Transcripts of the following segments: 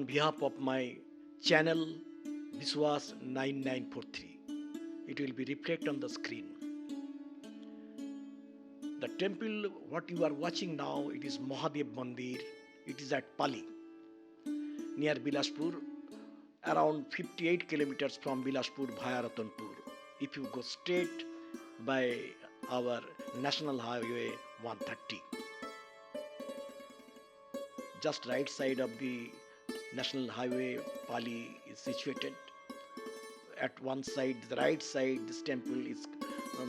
On behalf of my channel, this was 9943. It will be reflected on the screen. The temple, what you are watching now, it is MAHADEV Mandir. It is at Palli, near Bilaspur, around 58 kilometers from Bilaspur via Ratanpur. If you go straight by our National Highway 130, just right side of the National Highway, Palli is situated. At one side, the right side, this temple is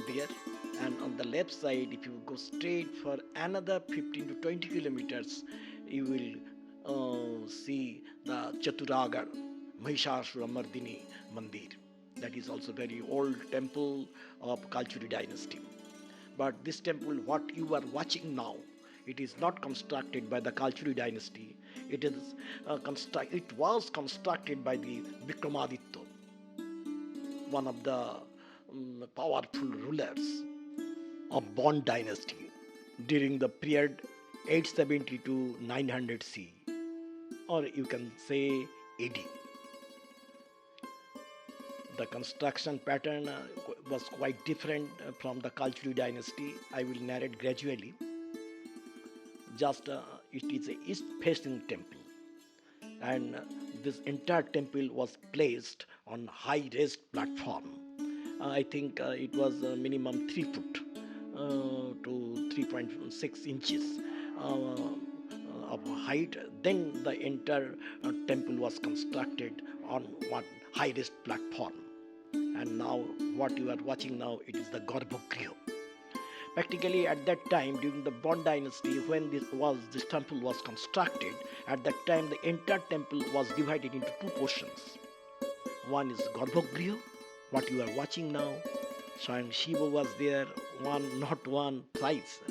there, and on the left side, if you go straight for another 15 to 20 kilometers, you will see the Chhattisgarh mahisarura mardini mandir. That is also very old temple of Kalchury dynasty. But this temple, what you are watching now, it is not constructed by the Kalchury dynasty. It was constructed by the Vikramaditya, one of the powerful rulers of BAN Dynasty during the period 870 to 900 C, or you can say AD. The construction pattern was quite different from the Kalchury dynasty. I will narrate gradually. It is a east-facing temple, and this entire temple was placed on high-raised platform. I think it was minimum 3 foot to 3.6 inches of height. Then the entire temple was constructed on one high-raised platform. And now what you are watching now, it is the Garbhagriha. Practically at that time, during the BAN Dynasty, when this temple was constructed, at that time the entire temple was divided into two portions. One is Garbhagriha, what you are watching now. Swami Shiva was there, not one, thrice.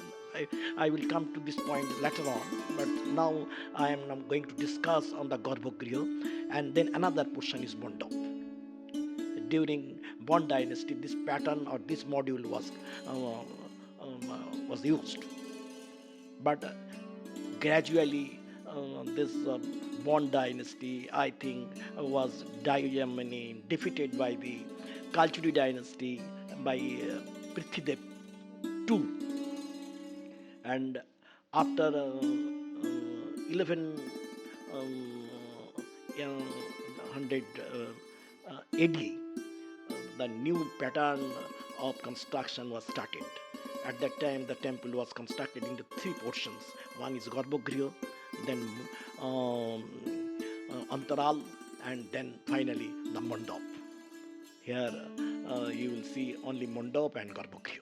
I will come to this point later on, but now I am going to discuss on the Garbhagriha, and then another portion is Mandap. During BAN Dynasty, this pattern or this module was used, but gradually this BAN Dynasty, I think, was defeated by the Kalchury dynasty by Prithvidev II, and after 1100 AD, the new pattern of construction was started. At that time, the temple was constructed into three portions. One is Garbhagriha, then Antaral, and then finally the Mandap. Here you will see only Mandap and Garbhagriha.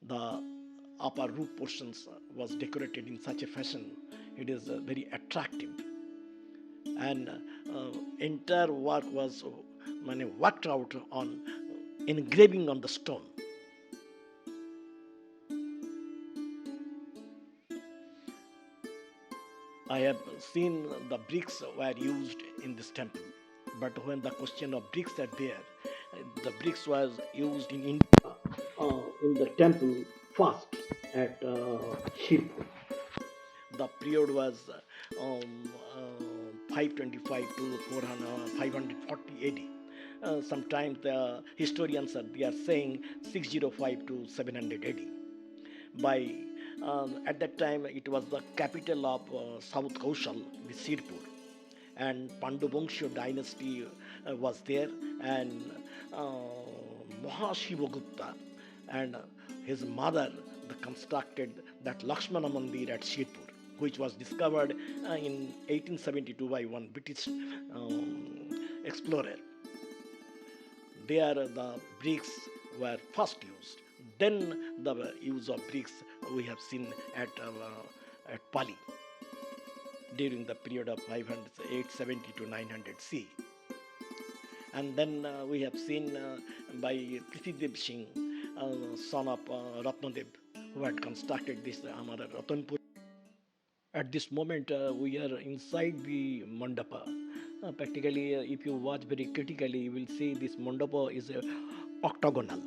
The upper roof portions was decorated in such a fashion. It is very attractive, and entire work was worked out on engraving on the stone. I have seen the bricks were used in this temple, but when the question of bricks are there, the bricks was used in India in the temple first at Shirpur. The period was 525 to 540 AD. Sometimes the historians are saying 605 to 700 AD. At that time, it was the capital of South Kaushal, the Shirpur, and Pandu dynasty was there, and Mahashivagupta and his mother constructed that Lakshmana Mandir at Shirpur, which was discovered in 1872 by one British explorer. There the bricks were first used. Then the use of bricks we have seen at Palli during the period of 870 to 900 C. And then we have seen by Prithvidev Singh, son of Ratnadev, who had constructed this Ratanpur. At this moment, we are inside the mandapa. Practically, if you watch very critically, you will see this mandapa is octagonal,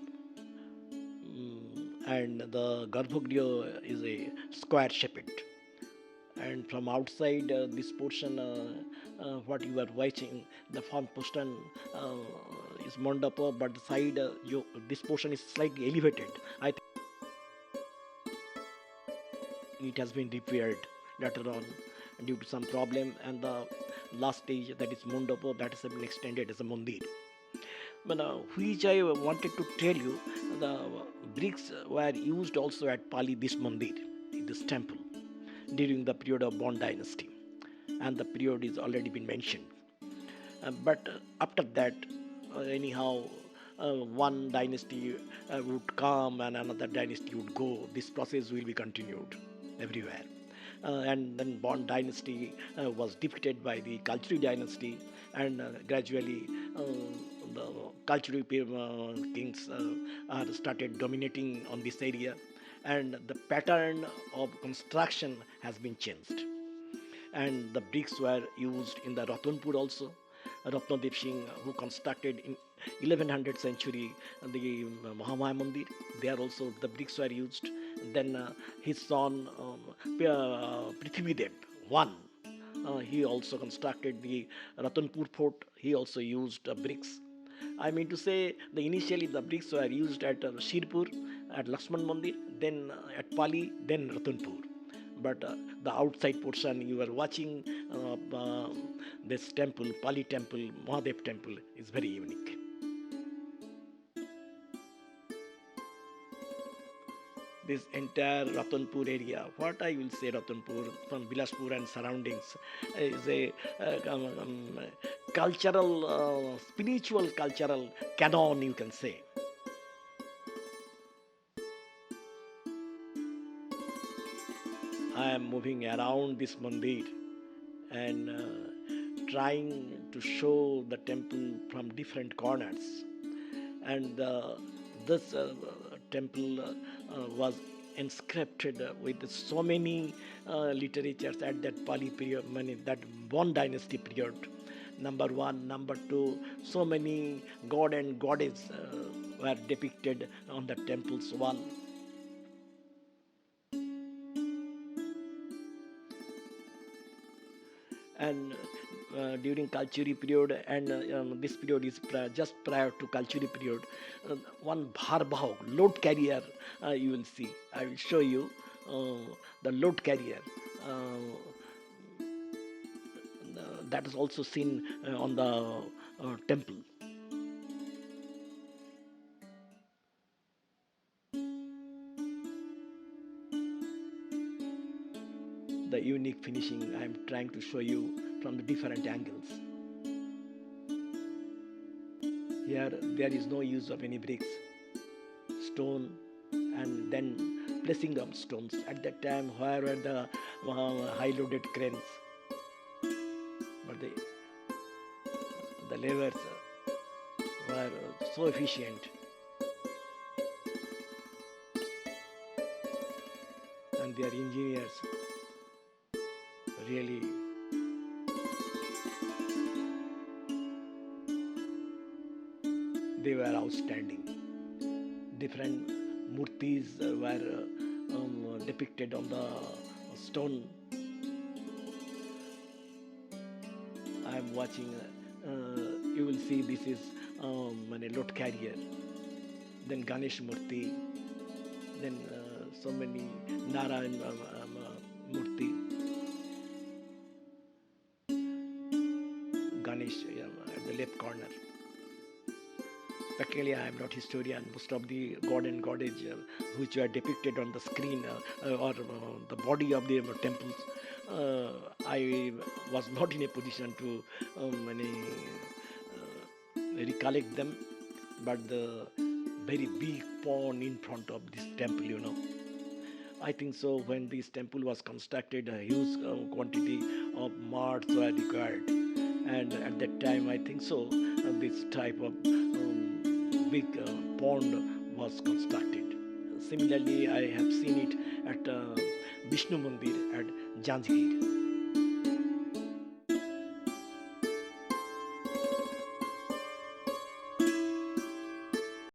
and the Garbhagriha is a square shaped. And from outside, this portion what you are watching, the front portion is mandapa, but the side, this portion is slightly elevated. I think it has been repaired later on due to some problem, and the last stage, that is mandapa, that has been extended as a mandir. But which I wanted to tell you, the bricks were used also at Pali, this mandir, this temple, during the period of BAN Dynasty, and the period is already been mentioned. But after that, anyhow, one dynasty would come and another dynasty would go. This process will be continued everywhere. And then BAN Dynasty was defeated by the Kalchury dynasty, and gradually the Kalchury kings are started dominating on this area, and the pattern of construction has been changed, and the bricks were used in the Ratanpur also. Ratnadev Singh, who constructed in 1100th century the Mahamaya Mandir, there also the bricks were used. Then his son Prithvidev I, he also constructed the Ratanpur fort. He also used bricks. I mean to say, initially the bricks were used at Shirpur, at Lakshman Mandir, then at Palli, then Ratanpur. But the outside portion you are watching, this temple, Pali temple, Mahadev temple, is very unique. This entire Ratanpur area, what I will say, Ratanpur from Bilaspur and surroundings, is a cultural, spiritual cultural canon, you can say. I am moving around this mandir and trying to show the temple from different corners. And this temple was inscribed with so many literatures at that Pali period, that BAN Dynasty period. Number one, number two, so many god and goddess were depicted on the temple's wall. And during Kalchury period, and this period is just prior to Kalchury period, one bharbahog, load carrier, you will see. I will show you the load carrier. That is also seen on the temple. The unique finishing I am trying to show you from the different angles. Here there is no use of any bricks, stone, and then placing of stones. At that time, where were the high-loaded cranes? But the laborers were so efficient, and their engineers really they were outstanding. Different murtis were depicted on the stone. I am watching, you will see this is a load carrier, then Ganesh Murti, then so many Narayan Murti, Ganesh at the left corner. Practically, I am not historian. Most of the god and goddess which were depicted on the screen or the body of the temples, I was not in a position to recollect them. But the very big pond in front of this temple, I think so. When this temple was constructed, a huge quantity of marts were required, and at that time, I think so, this type of big pond was constructed. Similarly, I have seen it at Vishnu Mandir at Janjgir.